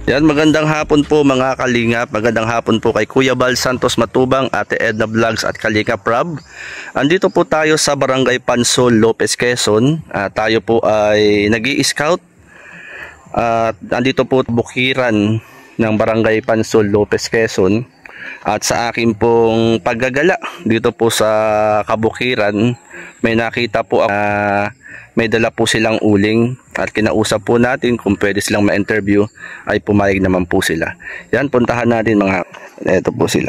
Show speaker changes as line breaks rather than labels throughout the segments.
Yan, magandang hapon po mga kalingap. Magandang hapon po kay Kuya Bal Santos Matubang, Ate Edna Vlogs at Kalingap Rob. Andito po tayo sa Barangay Pansol, Lopez, Quezon. Tayo po ay nag-i-scout. At andito po bukiran ng Barangay Pansol, Lopez, Quezon. At sa akin pong paggagala dito po sa kabukiran, may nakita po may dala po silang uling at kinausap po natin kung pwede silang ma-interview, ay pumayag naman po sila. Yan, puntahan natin mga, eto po sila.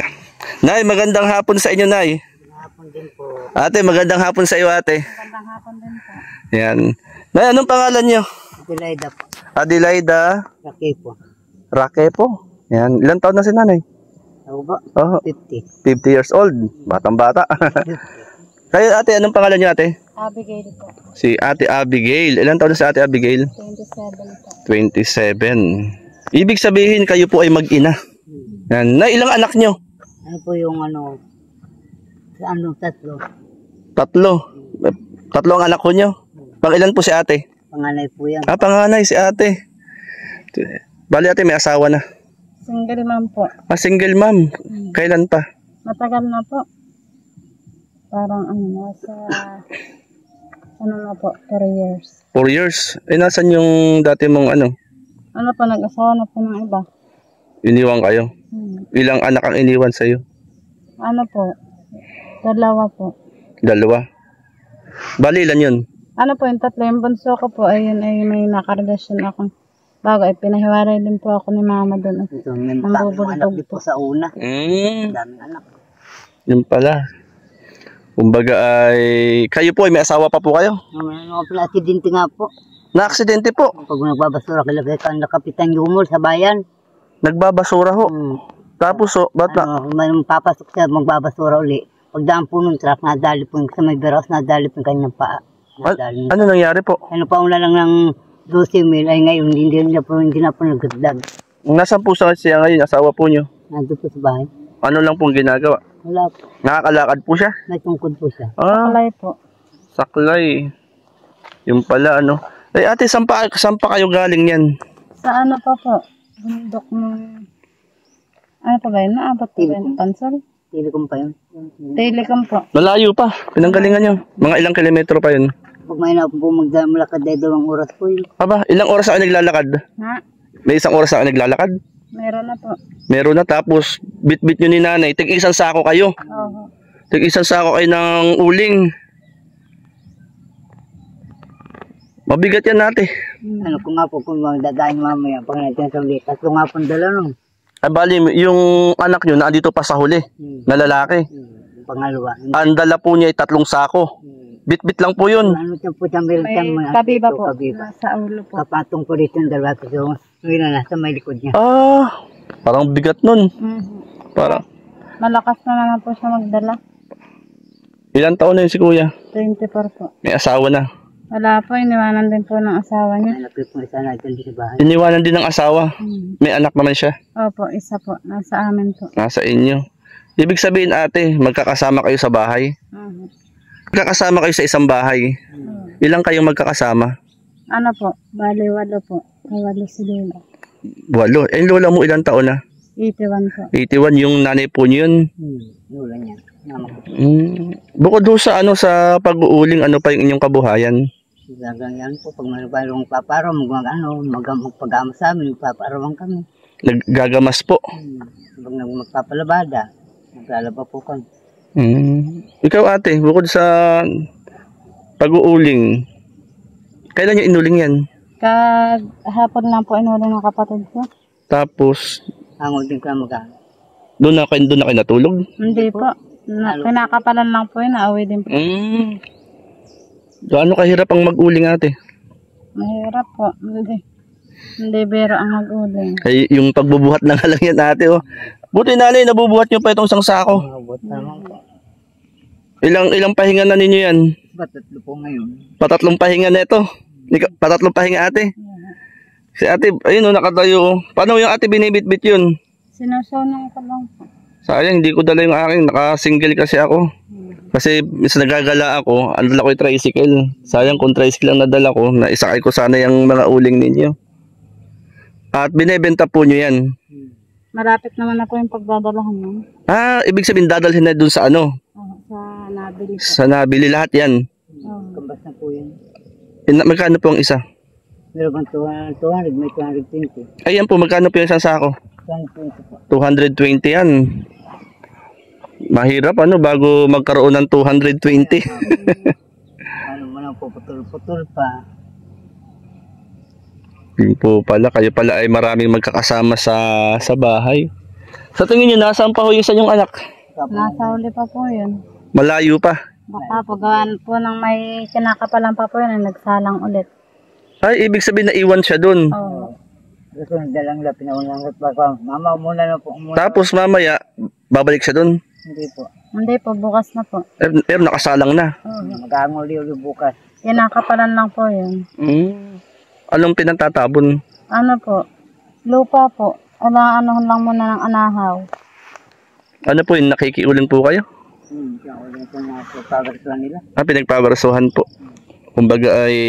Nay, magandang hapon sa inyo, Nay.
Magandang hapon din po.
Ate, magandang hapon sa iyo, ate.
Magandang hapon din po.
Yan. Nay, anong pangalan niyo?
Adelaida po.
Adelaida
Laki po.
Raquepo. Yan, ilang taon na si nanay?
Ako ba?
Oh,
50.
50 years old. Batang-bata. Kayo, ate, anong pangalan niyo, ate?
Abigail po.
Si Ate Abigail. Ilang taon na si Ate Abigail?
27 po.
27. Ibig sabihin kayo po ay mag-ina. Yan. Na ilang anak nyo?
Ano po yung ano? Tatlo.
Tatlo. Tatlo ang anak ko nyo? Pang ilan po si ate?
Panganay po yan.
Panganay si ate. Bali ate, may asawa na.
Single mom po.
Single mom. Kailan pa?
Matagal na po. Parang na po, 4 years.
4 years. Nasan yung dati mong
Ano po, nag-asawa na po ng iba.
Iniwan kayo? Ilang anak ang iniwan sa'yo?
Ano po, 2 po.
2. Bali ilan yun?
Ano po, yung 3, yung bunso ko po, ayun ay may nakarelasyon ako. Bago ay pinahiwalay din po ako ni mama doon.
Ito, may anak po sa una. Daming anak.
Yun pala. Kumbaga ay, kayo po ay may asawa pa po kayo?
Aksidente nga po.
Na-aksidente po?
Pag nagbabasura, kilagay ka na Kapitan Yumol sa bayan.
Nagbabasura ho? Tapos ho, ba't na?
May papasok siya, magbabasura uli. Pagdaan po ng truck, nadali po sa may beros, nadali po yung kanyang paa.
Ano nangyari po?
Ano pa una lang ng 12 mil, ay ngayon, hindi na po nagdagdag.
Nasaan po siya ngayon, asawa po nyo?
Nandun po sa bahay.
Ano lang pong ginagawa?
Wala po.
Nakakalakad po siya?
May tungkod po siya.
Saklay po.
Saklay. Yung pala Eh ate, saan pa kayo galing yan?
Sa ano pa po? Bundok ng... Ano pa ba yun? Naabot pa ba yun? Pansol?
Telecom pa yun.
Telecom po.
Malayo pa. Pinanggalingan nyo. Mga ilang kilometro pa yun.
Pag may na po malakad ay 2 oras po yun.
Aba, ilang oras ako naglalakad?
Ha?
May isang oras ako naglalakad?
Meron na po.
Meron na, tapos bit-bit nyo ni nanay. Tig-isang sako kayo.
Oo.
Tig-isang sako kayo ng uling. Mabigat yan natin.
Ano ko nga po kung magdadahin mamaya pag natin sa ulit. Tatlo nga po dala nun.
Ay bali, yung anak nyo na andito pa sa huli, na lalaki.
Pangalawa.
Ang dala po niya ay 3 sako. Bit-bit lang po yun.
Ano siya po siya meron siyang
May
mga
kabiba po.
kabiba.
Sa ulo po.
Kapatong po dito yung dalawa. So, yun na nasa may likod niya.
Parang bigat nun. Parang,
Malakas na naman po siya magdala.
ilang taon na yun si kuya?
24 po.
May asawa na.
Wala po, iniwanan din po ng asawa niya.
Anak po isa na ito sa bahay.
Iniwanan din ng asawa. May anak naman siya.
Opo, isa po. Nasa amin po.
Nasa inyo. Ibig sabihin ate, magkakasama kayo sa bahay. Magkakasama kayo sa isang bahay. Ilang kayong magkakasama?
Ano po? Bali, 8 po. 8 si Lola.
8. Eh, lola mo ilang taon na?
81 po.
81, yung nanay po niyo yun.
Lula niya.
Bukod doon sa sa pag-uuling, ano pa yung inyong kabuhayan?
Gagang yan po. Pag mayroong paparo, magpagama sa amin, magpaparawang kami.
Naggagamas po.
Pag magpapalabada, maglalaba po kami.
Ikaw ate, bukod sa pag-uuling, kailan yung inuling yan?
Hapon lang po inuling ng kapatid ko.
Tapos,
Hango din ko na mag-ano.
doon na kayo natulog?
Hindi po. Pinakapalan lang po yun. Naawi din po.
Gaano kahirap ang mag-uling ate?
Mahirap po. Hindi biro ang mag-uling.
Ay, yung pagbubuhat na nga lang yan ate. Oh. Buti nanay, nabubuhat nyo pa itong isang sako.
Mabot naman po.
Ilang pahinga na ninyo yan?
Tatlo po ngayon.
Patatlong pahinga na ito. Patatlong pahinga ate. Si ate, ayun o, nakatayo. Paano yung ate binibit-bit yun?
Sinusunan ko lang po.
Sayang, hindi ko dala yung aking. Naka-single kasi ako. Kasi minsan nagagala ako, ang dala ko yung tricycle. Sayang kung tricycle lang nadala ko, naisakay ko sana yung mga uling ninyo. At binebenta po nyo yan.
Malapit naman na po yung pagdadalahan mo.
Ibig sabihin dadalhin na dun sa ano?
Sa nabili po.
Sa nabili lahat yan.
Kambas na po yan.
Magkano po ang isa?
Meron bang 200, may 220.
Ayan po, magkano po yung isang sako?
220 po.
220 yan. Mahirap ano, bago magkaroon ng 220.
Ano mo lang po, putol-putol pa.
Yun po pala, kayo pala ay maraming magkakasama sa bahay. Sa tingin nyo, nasaan pa ho yung sa inyong anak?
Nasa uli pa po yun.
Malayo pa.
Baka pagawaan po ng may kinakapalan pa po yun, nagsalang ulit.
Ay, ibig sabihin na iwan siya dun.
Oo.
Gusto nang dalang la, pinaulang pa ko. Mama, muna na po. Muna.
Tapos mamaya, babalik siya dun.
Hindi po.
Hindi po, bukas na po.
Pero nakasalang na.
Mag-aanguli-uli bukas.
Kinakapalan lang po yun.
Anong pinagtatabon?
Ano po? Lupa po. Ano lang muna ng anahaw.
Ano po yun, nakikiuling po kayo?
Kaya ulit po na pagkagastuhan nila.
Pinagpabarasuhan po. Kumbaga ay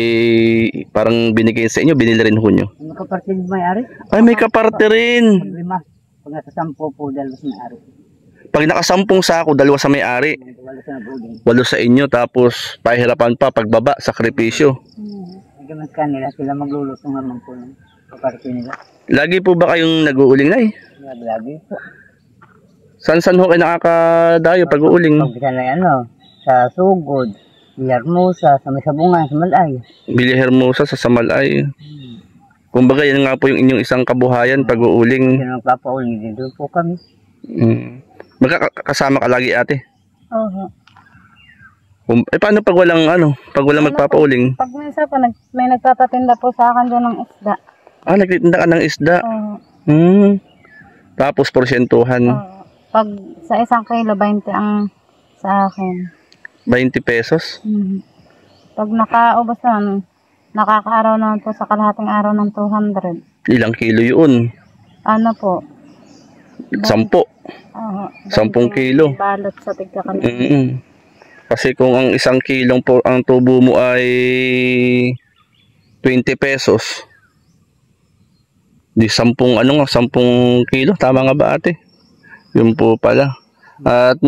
parang binigay sa inyo, binili rin ho nyo.
Ano kapatid may-ari?
Ay, may kaparte rin.
Pag 5. Pag nasa 10 po, 2 may-ari.
Pag nakasampung sako, 2 sa may-ari.
Wala sa nabuding.
8 sa inyo, tapos pahirapan pa, pagbaba, sakripisyo.
Nagamas ka nila, sila maglulutong naman po ng kapatid nila.
Lagi po ba kayong nag-uuling na eh?
Lagi po.
San ho kayo nakakadayo pag-uuling?
Pag isa na ano, sa Sugod, Yarmosa, sa may sabungan, sa Malay.
Bilya Hermosa sa Samalay. Kumbaga yan nga po yung inyong isang kabuhayan pag-uuling.
Sino nagpapauling dito po kami.
Magkakasama ka lagi ate?
Oo.
Paano pag walang pag walang magpapauling?
Pag minsan po, may nagtatatinda po sa akin dyan ng isda.
Nagtitinda ka ng isda.
Oo.
Tapos porsyentuhan.
Oo. Pag sa 1 kilo, 20 ang sa akin.
20 pesos.
Pag nakaubos naman, nakakaaraw naman po sa kalahating araw ng 200.
Ilang kilo yun?
Ano po?
10.
Oo.
10 kilo.
Balot sa tigka kanina.
Kasi kung ang 1 kilong po ang tubo mo ay 20 pesos. Di 10 kilo, tama nga ba ate? Yun po pala. At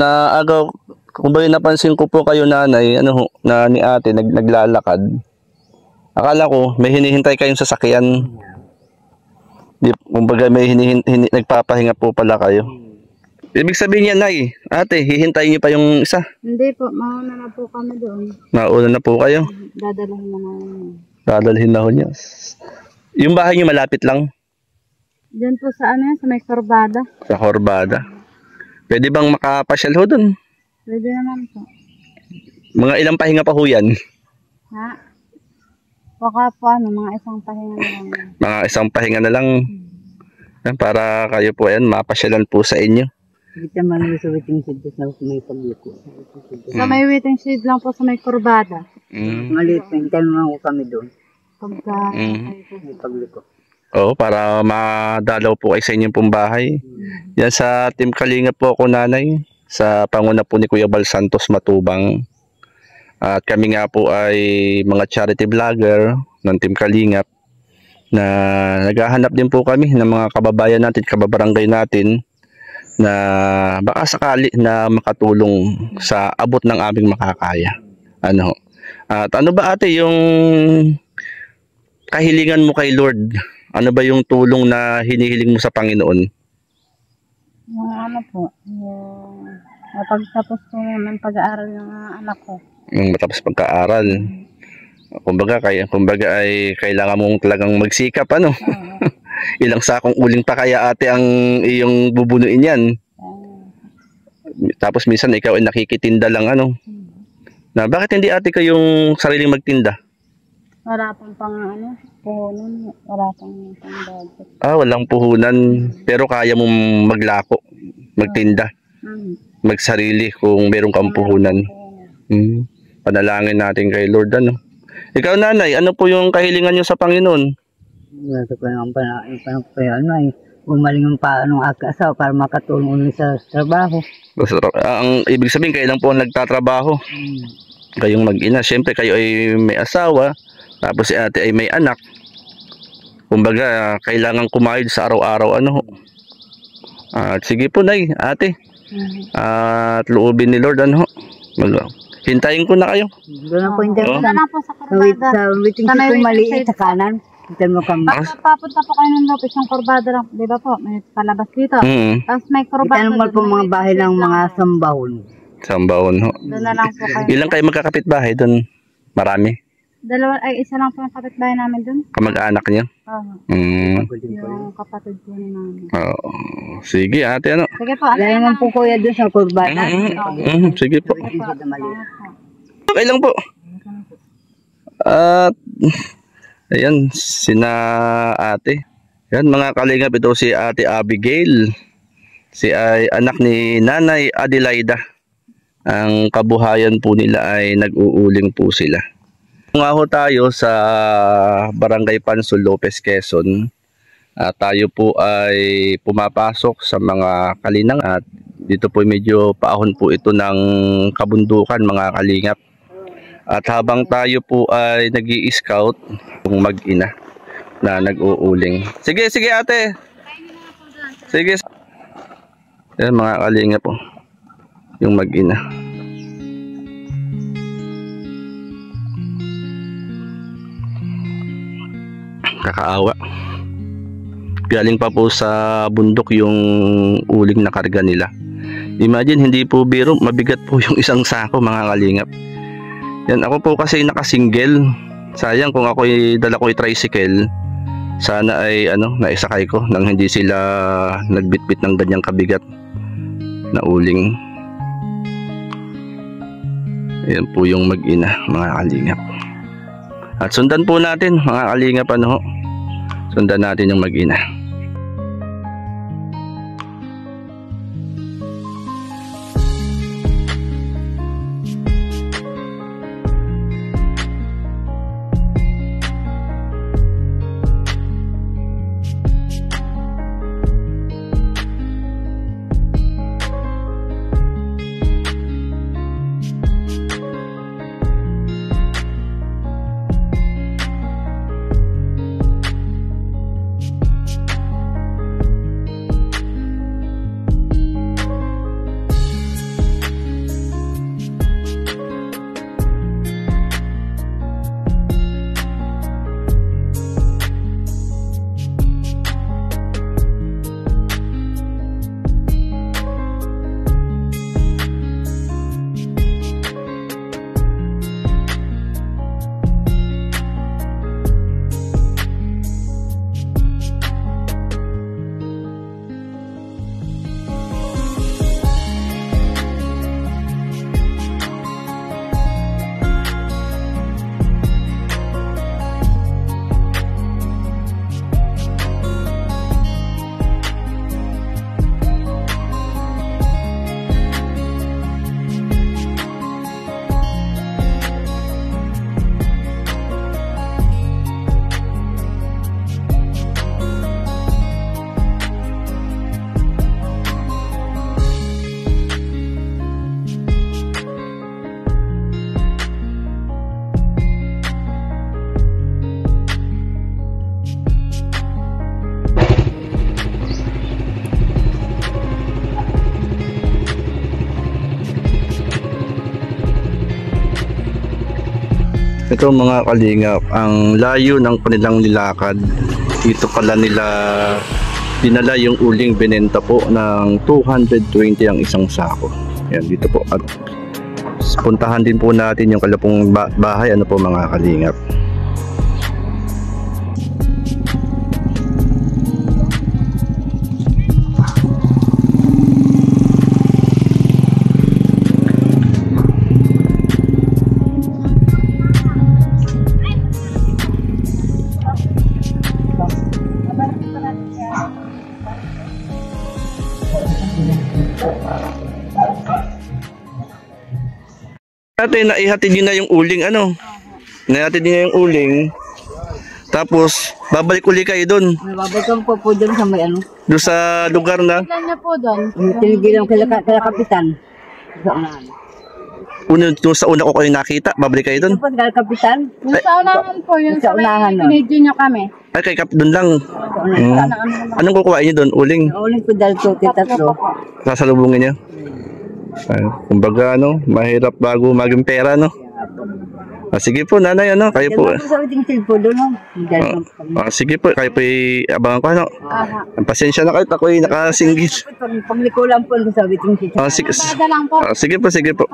kung ba napansin ko po kayo nanay, na ni ate naglalakad. Akala ko may hinihintay kayong sasakyan. Kumbaga may nagpapahinga po pala kayo. Ibig sabihin niya, nay, ate, hihintayin niyo pa yung isa?
Hindi po, mauna na po kami doon.
Mauna na po kayo?
Dadalhin na namin.
Dadalhin na ho niya. Yung bahay niyo malapit lang?
Diyan po sa sa may Corbada.
Sa Corbada. Pwede bang makapasyal ho dun?
Pwede naman po.
Mga ilang pahinga pa ho yan?
Ha? Baka po mga isang pahinga na lang.
Mga isang pahinga na lang. Para kayo po mapasyalan po sa inyo.
Hindi naman yung sa waiting shed na may pagliko.
Sa may waiting shed lang po sa may Corbada.
Maliit pa, hintayin mo kami doon.
Pagka
May pagliko.
Oo, para madalaw po kayo sa inyong pong bahay. Yan sa Team Kalingap po ako nanay. Sa panguna po ni Kuya Bal Santos Matubang. At kami nga po ay mga charity vlogger ng Team Kalingap. Na naghahanap din po kami ng mga kababayan natin, kababarangay natin. Na baka sakali na makatulong sa abot ng aming makakaya. At ano ba ate yung kahilingan mo kay Lord? Ano ba yung tulong na hinihiling mo sa Panginoon?
Yung po, yung mapagtapos ko ng pag-aaral ng anak ko.
Yung matapos pagkaaral. Kumbaga ay kailangan mong talagang magsikap Ilang sakong uling pa kaya ate ang iyong bubunuin yan. Tapos minsan ikaw ay nakikitinda lang Na bakit hindi ate kayong sariling magtinda?
Wala pang puhunan. Wala pang budget.
Walang puhunan. Pero kaya mong maglako, magtinda, magsarili kung meron kang puhunan. Panalangin natin kay Lord Ikaw nanay, ano po yung kahilingan nyo sa Panginoon?
Nasa ko ng panang gumaling ang paano asawa para makatulong ulit sa trabaho.
Ang ibig sabihin, kayo lang po ang nagtatrabaho. Kayong mag-ina. Siyempre, kayo ay may asawa. Tapos si ate ay may anak. Kumbaga, kailangan kumayod sa araw-araw, ano ho. At sige po, Nay, ate. At loobin ni Lord, ano ho. Hintayin ko na kayo.
Doon na po yung
Oh.
Doon lang po sa
Wait,
Corbada.
sa waiting
Sa may
sheet
waiting
maliit
shed.
sa kanan. Hintayin mo kami.
Papunta po kayo ng Lopez, yung Corbada lang. Di ba po? May palabas dito. Tapos may Corbada.
Itanong mo po mga bahay ng mga sambahon.
Sambaon ho.
Doon na lang po kayo.
Ilang kayo magkakapit bahay doon? Marami.
Isa lang po yung kapitbahay namin doon.
Kamag-anak niyo?
Yung kapatid po namin.
Oo. Sige, ate, ano?
Sige po.
Wala naman po kuya doon sa Corbada.
Sige po.
Waiting sheet na maliit.
Okay lang po. At ayan, sina ate. Yan mga kalingap, ito si Ate Abigail. Si ay anak ni Nanay Adelaida. Ang kabuhayan po nila ay nag-uuling po sila. Nga ho tayo sa Barangay Pansol, Lopez, Quezon. Tayo po ay pumapasok sa mga kalinang at dito po medyo paahon po ito ng kabundukan mga kalingap. At habang tayo po ay nag-i-scout, yung mag-ina na nag-uuling. Sige, sige ate. Sige. Yan mga kalingap po. Yung mag-ina. Kakaawa. Galing pa po sa bundok yung uling na karga nila. Imagine, hindi po biro, mabigat po yung isang sako mga kalingap. Yan, ako po kasi naka-single. Sayang kung ako dala ko tricycle, sana ay naisakay ko nang hindi sila nagbitbit ng ganyang kabigat na uling. Yan po yung mag-ina mga kalingap. At sundan po natin mga kalingap, sundan natin yung mag-ina. Ito mga kalingap, ang layo ng kanilang nilakad. Dito pala nila dinala yung uling, binenta po ng 220 ang isang sako. Yan, dito po. At puntahan din po natin yung kalapong bahay, ano po mga kalingap. Natin naihatid din na yung uling, naihatid din na yung uling, tapos babalik uli kayo doon
Babalikan po doon sa may
doon sa lugar na
Ilan niyo po doon?
tinigilan kala kapitan. Sa unahan.
sa una ko kayo nakita, babalik kayo doon.
Tapos kala kapitan.
Yung sa unahan po, yung
Sa
sa
unahan,
may
no?
pinidyo niyo kami.
Ay, kay Kap doon lang.
Ano na,
Anong kukuhain niyo doon? Uling?
uling ko dahil ko, tatlo.
Sasalubungin niyo? Ay, kumbaga, mahirap bago maging pera, no? Sige po, nanay, kayo po.
Diyan mo sa uting silpo doon, no? Dahil
Sige po, kayo po abangan ko,
Aha.
Pasensya na kayo, ako'y nakasinggit.
paglikulan po sa uting silpo.
Sige,
Bada lang po.
sige po, sige po.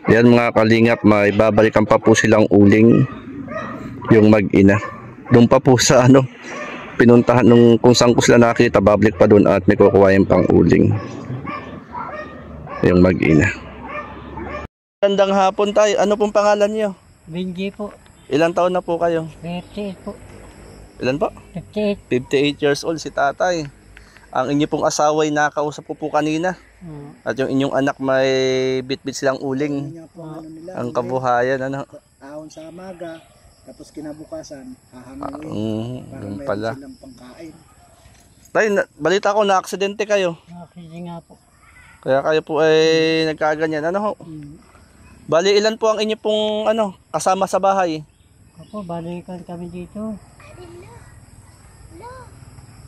Yan mga kalingap, may babalikan pa po silang uling yung mag-ina. Doon pa po sa pinuntahan nung kung saan ko sila nakita, babalik pa doon at may kukuhain pang uling yung mag-ina. Gandang hapon tayo. Ano pong pangalan niyo?
Benji po.
Ilang taon na po kayo?
58 po.
Ilan po?
58.
58 years old si tatay. Ang inyo pong asawa ay nakausap ko po kanina. At yung inyong anak may bit-bit silang uling. Ang kabuhayan,
Ahon sa amaga, tapos kinabukasan, hahangin.
Yung pala.
Silang pangkain.
Tay, balita ko na aksidente kayo.
Kasi nga po.
Kaya kayo po ay nagkaganyan. Ano ho? Bali, ilan po ang inyo pong kasama sa bahay?
Ako, balikan kami dito.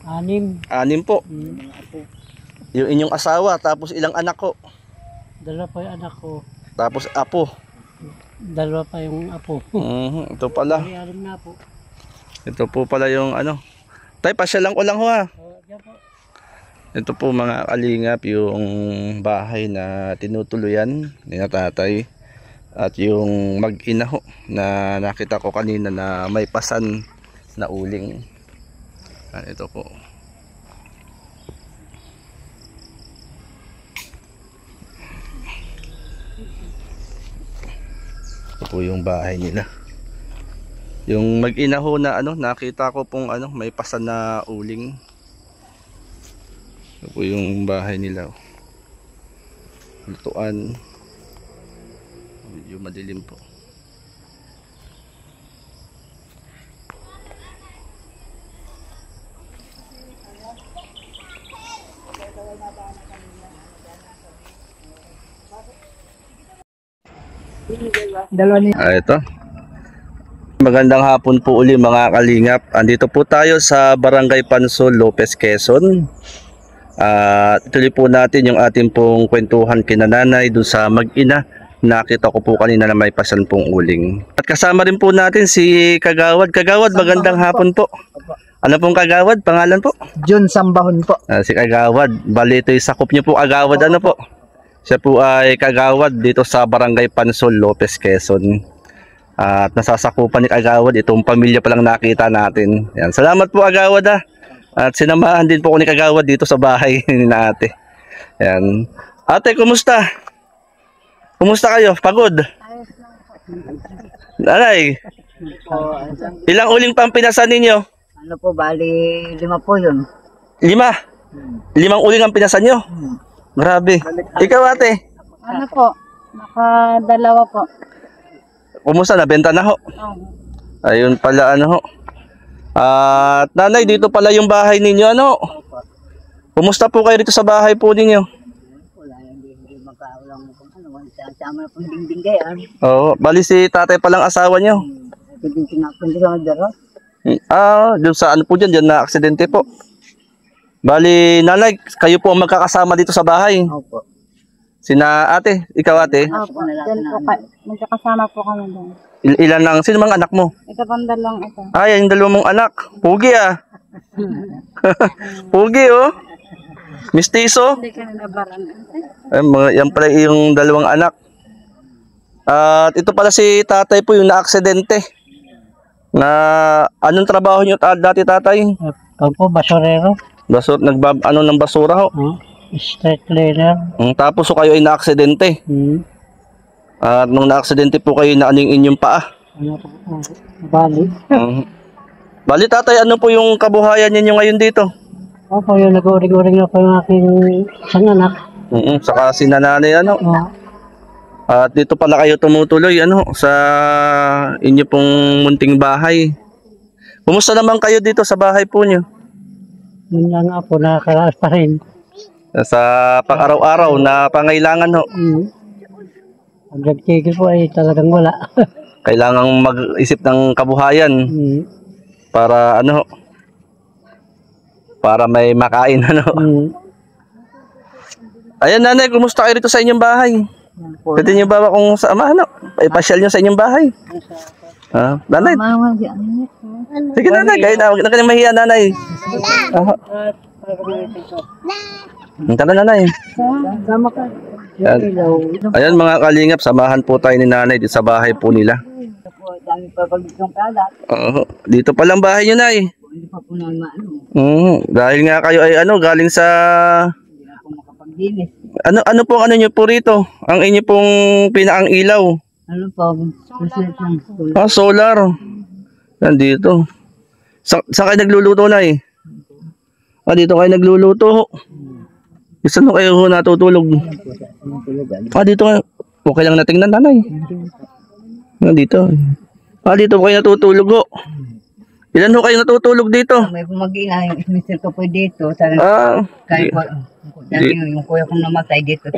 6.
6 po.
Mga apo.
Yung inyong asawa, tapos ilang anak ko.
2 pa yung anak ko.
Tapos apo.
2 pa yung apo.
Ito pala.
6 na po.
Ito po pala yung Tay, pasyalan ko lang ho ha.
Diyan po.
Ito po mga kalingap, yung bahay na tinutuluyan ni tatay. At yung mag-ina ho na nakita ko kanina na may pasan na uling. Ito po. Ito po yung bahay nila. Yung mag-ina ho na nakita ko pong may pasan na uling. Ito po yung bahay nila. Lutuan. Medyo madilim po. Ito. Magandang hapon po uli mga kalingap. Andito po tayo sa Barangay Pansol, Lopez, Quezon. Tuloy po natin yung ating pong kwentuhan kina nanay dun sa mag-ina. Nakita ko po kanina na may pasan pong uling. At kasama rin po natin si Kagawad. Kagawad, magandang hapon po. Ano pong Kagawad? Pangalan po?
John Sambahon po.
Si Kagawad. Bali ito yung sakop niyo po Kagawad. Ano po? Siya po ay Kagawad dito sa Barangay Pansol, Lopez, Quezon. At nasasakupan ni Kagawad, itong pamilya pa lang nakita natin. Yan. Salamat po Kagawad ha. At sinamahan din po ko ni Kagawad dito sa bahay ni ate. Yan. Ate, kumusta? Kumusta kayo? Pagod? Nanay, ilang uling pang pinasan ninyo?
Ano po, bali 5 po yun.
5? 5 uling ang pinasan nyo? Grabe. Ikaw ate?
Ano po? Nakadalawa po.
Kumusta? Nabenta na ho? Ayun pala ho. At nanay, dito pala yung bahay ninyo Kumusta po kayo dito sa bahay po ninyo?
Wala, hindi magkaulang kung sama na pong dingding gayan.
Oo, bali si tatay palang asawa nyo.
Pwede sa madara.
Doon sa po dyan na aksidente po. Bali, nanay, kayo po ang magkakasama dito sa bahay.
Opo.
Sina ate, ikaw ate.
Opo. Doon po magkakasama po kami doon.
Ilan lang, sino mga anak mo?
Ito pang dalawang ito.
Ay, yung 2 mong anak. Pugi Pugi Mistiso.
Hindi ka nalabaran.
Ay, yan pala yung 2 anak. At ito pala si tatay po yung na-aksidente. Na anong trabaho niyo dati tatay?
Opo, basurero.
Ng basura ho.
Street cleaner.
Tapos kayo ay na-aksidente. At nung na-aksidente po kayo na aning inyong paa.
Bali.
Bali tatay, ano po yung kabuhayan ninyo ngayon dito?
Opo, yung nag-uring-uring na po yung aking isang anak.
Saka si nanay At dito pala kayo tumutuloy sa inyo pong munting bahay. Kumusta naman kayo dito sa bahay po niyo?
Yun lang nga po, nakakaraas pa rin.
Sa pang-araw-araw na pangailangan ho.
Pag nagtigil po ay talagang wala.
Kailangang mag-isip ng kabuhayan para ano ho, para may makain ano. Ayan nanay, kumusta kayo rito sa inyong bahay? Pwede niyo ba kung sa ano, ipasyal niyo sa inyong bahay? Nanay. Sige nanay, kayo na, huwag na kayong mahiya nanay. Tara nanay. Ayan mga kalingap, samahan po tayo ni nanay dito sa bahay po nila.
Dami pa pag itong kalat.
Dito pa lang bahay niyo nay.
Hindi pa po naman maano.
Dahil nga kayo ay ano, galing sa
Hindi na po makapag-dinis.
ano po ano niyo po rito? Ang inyo pong pinaang ilaw.
Ano po? Susunod lang.
Solar. Nandito. Saan kayo nagluluto na eh? Dito kayo nagluluto. Saan kayo natutulog? Dito kayo. Okay lang natingnan nanay. Dito. Dito kayo natutulog ho. Ilan ho kayo natutulog dito?
May mag-ina yung mister ko po dito. Kaya po, yung kuya kong namatay dito.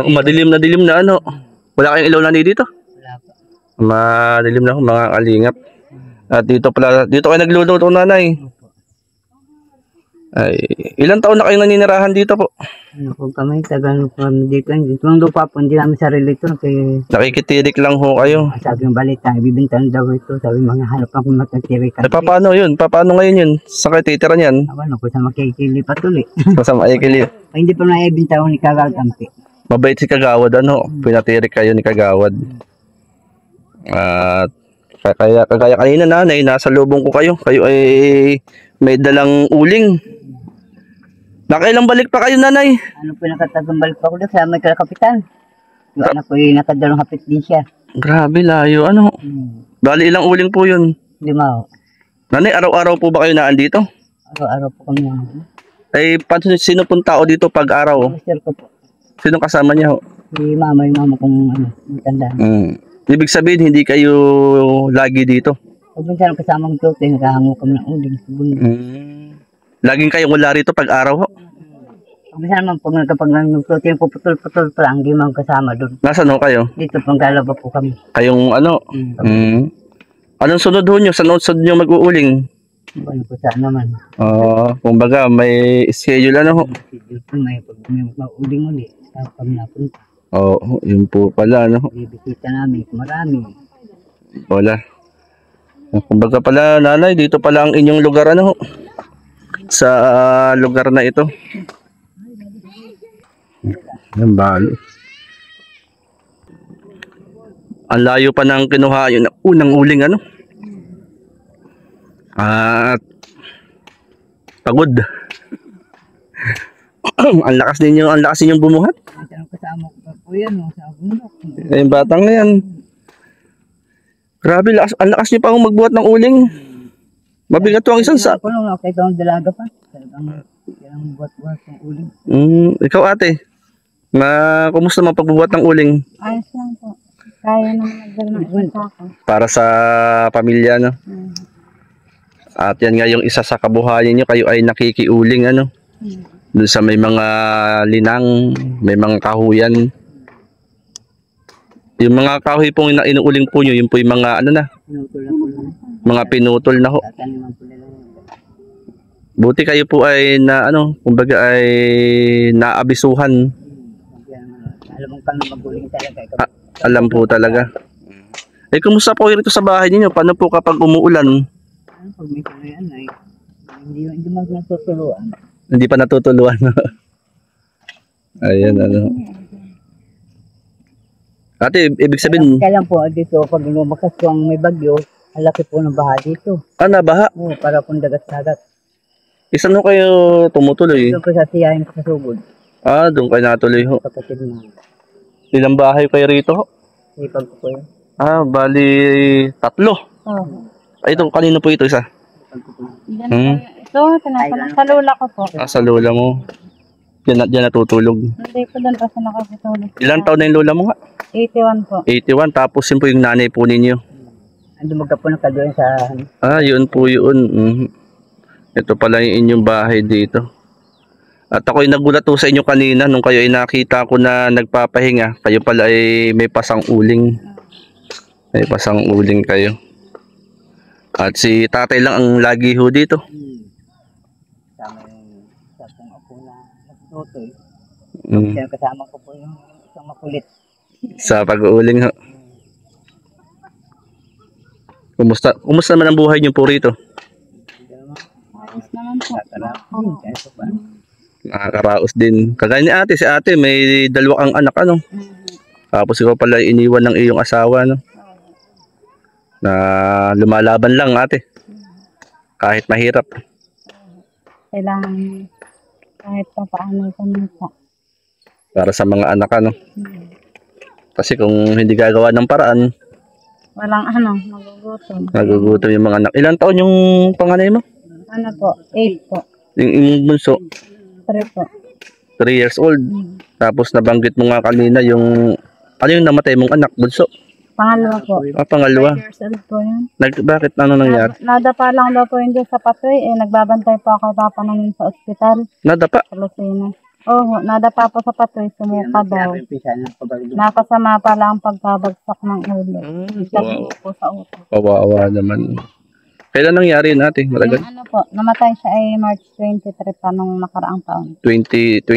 Madilim na ano. Wala kayong ilaw na dito?
Wala po.
Madilim na ho mga kalingap. At dito pala, dito kayo nagluluto nanay. Ay, ilang taon na kayong naninirahan dito po?
Ano po kami, tagal po kami dito. Itong lupa po, hindi namin sarili ito. Kaya
Nakikitirik lang ho kayo.
sabi ng balita, ibibintan daw ito. Sabi mga hanap akong matagtirik.
Paano yun? Paano ngayon yun? Saan kayo titira niyan?
Ano ko sa makikili patuloy.
Sa Maikili.
Hindi pa naibinta ko ni Kagagampi.
Mabait si Kagawad ano? Pinatirik kayo ni Kagawad. At kaya kanina nanay, nasa lubong ko kayo. Kayo ay may dalang uling. Nakailang balik pa kayo nanay?
Ano po nakatagang balik pa ko doon sa may kapitan. Yung anak ko yung nakadalong hapit din siya.
Grabe layo ano? Bali ilang uling po yun?
5 ho.
Nanay, araw-araw po ba kayo naandito?
Araw-araw po kami na.
Ay, sino pong tao dito pag araw?
Mister ko po.
Sino kasama niya ho?
Si mama, yung mama kong matanda.
Ibig sabihin, hindi kayo lagi dito?
Pag minsan kasamang tuto, nakahango kami ng uling.
Laging kayong wala rito pag araw ho?
Pag minsan naman, pag nagtuto, yung puputol-putol pa lang, hindi man kasama doon.
Nasaan ho kayo?
Dito pang galaba po kami.
Kayong ano? Anong sunod ho nyo? Saan sunod nyo mag-uuling?
Ano po saan naman.
Kumbaga may schedule ano ho?
Dito may pag may mauling-uli. Tapos kami napunta.
Yun po pala ano.
Bibisita namin, marami.
Wala. Kumbaga pala nanay, dito pala ang inyong lugar ano ho? Sa lugar na ito. Yan bali. Ang layo pa ng kinuha yun, unang uling ano. At pagod. ang lakas ninyong bumuhat.
Minsan kasama ko pa po yan, sa bundok.
Yung batang na yan. Grabe, ang lakas niyo pa akong magbuhat ng uling. Mabigat to ang isang sa...
Ako nung nakita akong dalaga pa. Talagang buhat-buhat ng uling.
Ikaw ate, kumusta mga pagbubuhat ng uling?
Ayos lang po. Kaya naman nagdala ng sako.
Para sa pamilya, no? At yan nga yung isa sa kabuhayan nyo, kayo ay nakikiuling, ano? Doon sa may mga linang, may mga kahuyan. Yung mga kahoy pong inuuling po nyo, yun po yung mga, ano na? Mga pinutol na ho. Buti kayo po ay na, ano, kumbaga ay naabisuhan.
Alam mo kami maguling talaga.
Alam po talaga. Kumusta po rito sa bahay niyo? Paano po kapag umuulan?
Pag may kanayan ay hindi mo natutuluan.
Hindi pa natutuluan. Ayan, ano. Ate, ibig sabihin...
Kaya lang po dito, pag lumakas po ang may bagyo, ang laki po ng baha dito.
Nabaha?
Oo, para pong dagat-dagat.
Saan ho kayo tumutuloy?
Doon po sa siyahin sa sugod.
Doon kayo natuloy ho.
Kapatid mo.
Ilang bahay kayo rito ho?
Ipag ko po yun.
Bali 3. Ito, kanino po ito isa?
Ito, tinatanong sa lula ko po.
Sa lola mo. Diyan natutulog.
Hindi po doon kasi nakakitulog.
Ilang taon na yung lola mo nga?
81 po.
81, tapos yun po yung nanay po ninyo.
Ando magka po nakadoon sa...
Yun po yun. Ito pala yung inyong bahay dito. At ako'y nagulat po sa inyo kanina nung kayo ay nakita ko na nagpapahinga. Kayo pala ay may pasang uling. May pasang uling kayo. At si tatay lang ang lagi ho dito.
Kasama yung sa kong apo na nagtutoy.
Mm.
Kaya kasama ko po yung isang makulit.
Sa pag-uuling ho. Kumusta naman ang buhay niyo po rito?
Ayos naman po.
Kaya po ba?
Nakakaraos din. Kagaya ni ate, si ate may dalawa kang anak ano. Tapos ikaw pala iniwan ng iyong asawa no. Na lumalaban lang ate. Kahit mahirap.
Kailangan kahit pa paano kumita.
Para sa mga anak ano. Kasi kung hindi gagawa ng paraan,
Walang magugutom.
nagugutom yung mga anak. Ilang taon yung panganay mo?
Ano po? 8 po.
Yung bunso,
3 po.
3 years old. Tapos nabanggit mo nga kanina yung ano yung namatay mong anak, bunso?
Pangalawa po.
Pangalawa.
5 years old po yun.
Bakit ano nangyari?
Nadapa lang daw po yun dyan sa Patoy. Nagbabantay po ako papa namin sa ospital
Nadapa.
sa Lucena. Oo, nadapa po sa Patoy. Sumuka daw.
Pisa ng pabagdo.
Napasama pala ang pagkabagsak ng ulo.
Wow.
Po sa utak.
Kawawa naman. Kailan nangyari yun ate? Matagal?
Yung ano po, namatay siya ay March 23 pa nung nakaraang taon.
2023?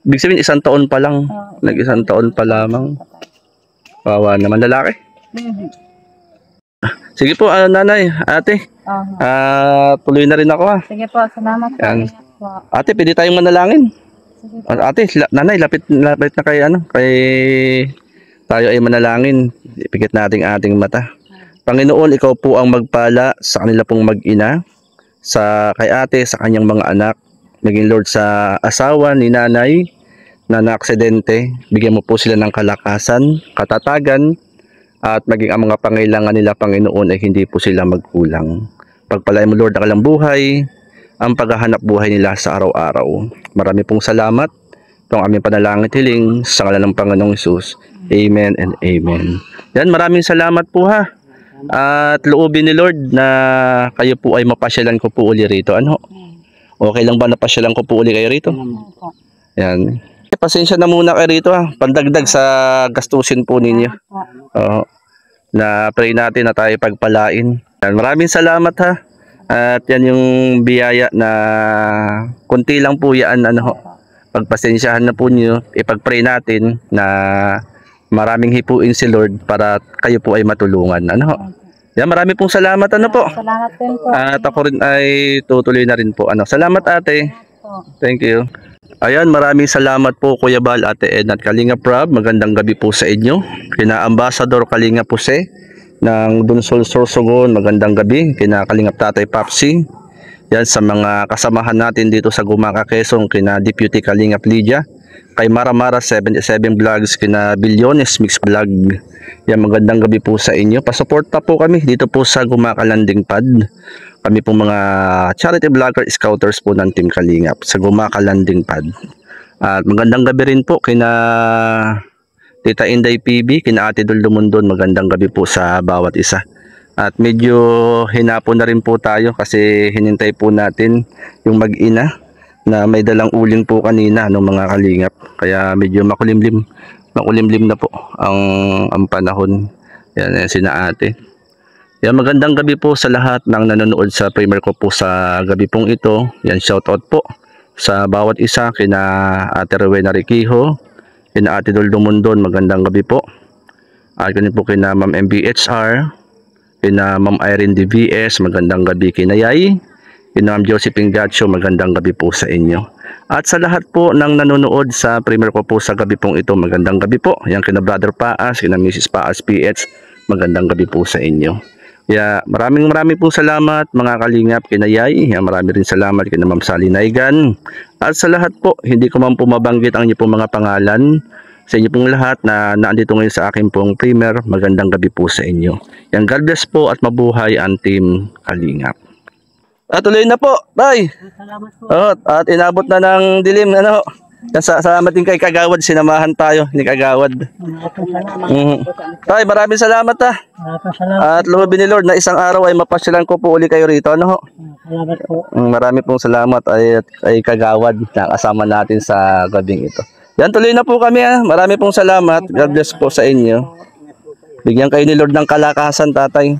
Ibig sabihin isang taon pa lang. Nag-isang taon pa lamang. Kawawa naman. Lalaki? Sige po, nanay, ate. Tuloy na rin ako ha.
Sige po, salamat po.
Yan.
Ingat po.
Ate, pwede tayong manalangin.
Sige po.
Ate, nanay, lapit na kay tayo ay manalangin. Ipikit natin ating mata. Panginoon, ikaw po ang magpala sa kanila pong mag-ina, kay ate, sa kanyang mga anak, maging Lord sa asawa ni nanay na naaksidente. Bigyan mo po sila ng kalakasan, katatagan, at maging ang mga pangailangan nila, Panginoon, ay hindi po sila magkulang. Pagpalain mo, Lord, ang kanilang buhay, ang paghahanap buhay nila sa araw-araw. Marami pong salamat. Ito ang aming panalangin hiling sa ngalan ng Panginoong Hesus. Amen and amen. Yan, maraming salamat po ha. At loobin ni Lord na kayo po ay mapasyalan ko po uli rito. Ano? Okay lang ba na pasyalan ko po uli kayo rito? Yan. Pasensya na muna kayo rito ha. Pandagdag sa gastusin po ninyo. Oo. Na pray natin na tayo pagpalain. Yan. Maraming salamat ha. At yan yung biyaya na kunti lang po yan. Ano, pagpasensyahan na po nyo. Ipag-pray natin na maraming hipuin si Lord para kayo po ay matulungan. Ano? Yan, marami pong salamat. Ano po?
Salamat din po.
At ako rin ay tutuloy na rin po. Ano? Salamat ate. Thank you. Ayan, maraming salamat po Kuya Bal, Ate Edna at Kalinga Prab. Magandang gabi po sa inyo. Kina Ambassador Kalinga Puse ng Dunsol Sorsogon. Magandang gabi. Kina Kalingap Tatay Papsi. Yan sa mga kasamahan natin dito sa Gumaca, Quezon. Kina Deputy Kalingap Lydia. Kay Maramara 77 Vlogs, kina Bilyones Mix Vlog. Yan, magandang gabi po sa inyo. Pasuporta po kami dito po sa Gumaca Landing Pad. Kami po mga charity vlogger scouters po ng Team Kalingap sa Gumaca Landing Pad. At magandang gabi rin po kina Tita Inday PB, kina Ate Dul Lumundon. Magandang gabi po sa bawat isa. At medyo hinapo na rin po tayo kasi hinintay po natin yung mag-ina na may dalang uling po kanina ng mga kalingap. Kaya medyo makulimlim na po ang panahon. Yan, sina ate. Yan, magandang gabi po sa lahat ng nanonood sa primer ko po sa gabi pong ito. Yan, shoutout po sa bawat isa, kina Ate Rowena Riquijo, kina Ate Dol Dumundon, magandang gabi po. At kina po kina Ma'am MBHR, kina Ma'am Irene DVS, magandang gabi. Kina Yay, kina Ma'am Josephine Gacho, magandang gabi po sa inyo. At sa lahat po ng nanonood sa primer ko po sa gabi pong ito, magandang gabi po. Yan, kina Brother Paas, kina Mrs. Paas PH, magandang gabi po sa inyo. Kaya maraming po salamat mga kalingap, kina Yay, marami rin salamat kina Ma'am Sally Naigan. At sa lahat po, hindi ko man po mabanggit ang inyo pong mga pangalan. Sa inyo pong lahat na naandito ngayon sa akin pong primer, magandang gabi po sa inyo. Yan, God bless po at mabuhay ang Team Kalingap. At tuloy na po, bye!
Salamat po.
At inabot na ng dilim, ano. Yan, salamat din kay Kagawad, sinamahan tayo ni Kagawad. Tay, maraming salamat ha. At lumabin ni Lord na isang araw ay mapasyalan ko po uli kayo rito. Ano ho?
Salamat po.
Marami pong salamat ay Kagawad na kasama natin sa gabing ito. Yan, tuloy na po kami ha. Marami pong salamat. God bless po sa inyo. Bigyan kayo ni Lord ng kalakasan, tatay.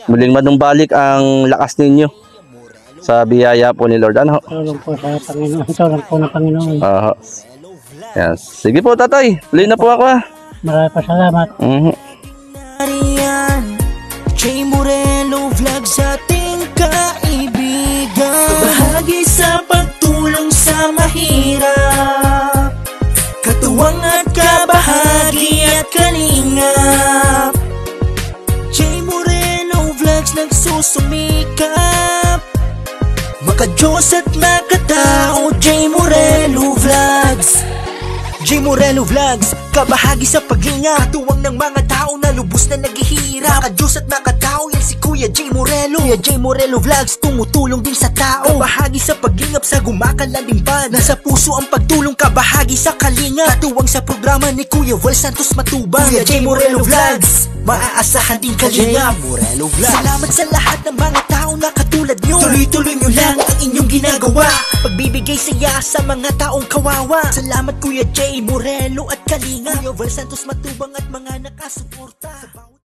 Muling manumbalik ang lakas ninyo sa biyaya po ni Lord. Ano?
Tulong po sa Panginoon. Tulong po ng Panginoon.
Yan. Sige po, tatay. Tuloy na po ako ha.
Maraming pa salamat.
Jay Morelo Vlogs, ating kaibigan, bahagi sa pagtulong sa mahirap, katuwang at kabahagi at kalingap. Jay Morelo Vlogs nagsusumikap, maka-Diyos at makatao. Jay Morelo Vlogs, Jay Morelo Vlogs, kabahagi sa paglinga, katuwang ng mga tao na lubos na naghihirap. Maka-Diyos at makatao, yan si Kuya Jay Morelo. Kuya Jay Morelo Vlogs, tumutulong din sa tao, kabahagi sa paglingap sa gumakalandimbad. Nasa puso ang pagtulong, kabahagi sa kalinga, katuwang sa programa ni Kuya Val Santos Matubang. Kuya Jay Morelo Vlogs, maaasahan din kalinga. Morelo Vlogs, salamat sa lahat ng mga tao na katulad nyo. Tuloy-tuloy nyo lang ang inyong ginagawa, pagbibigay saya sa mga taong kawawa. Salamat Kuya Jay Morelo at Kalinga, Kuya Val Santos Matubang at mga nakasuporta.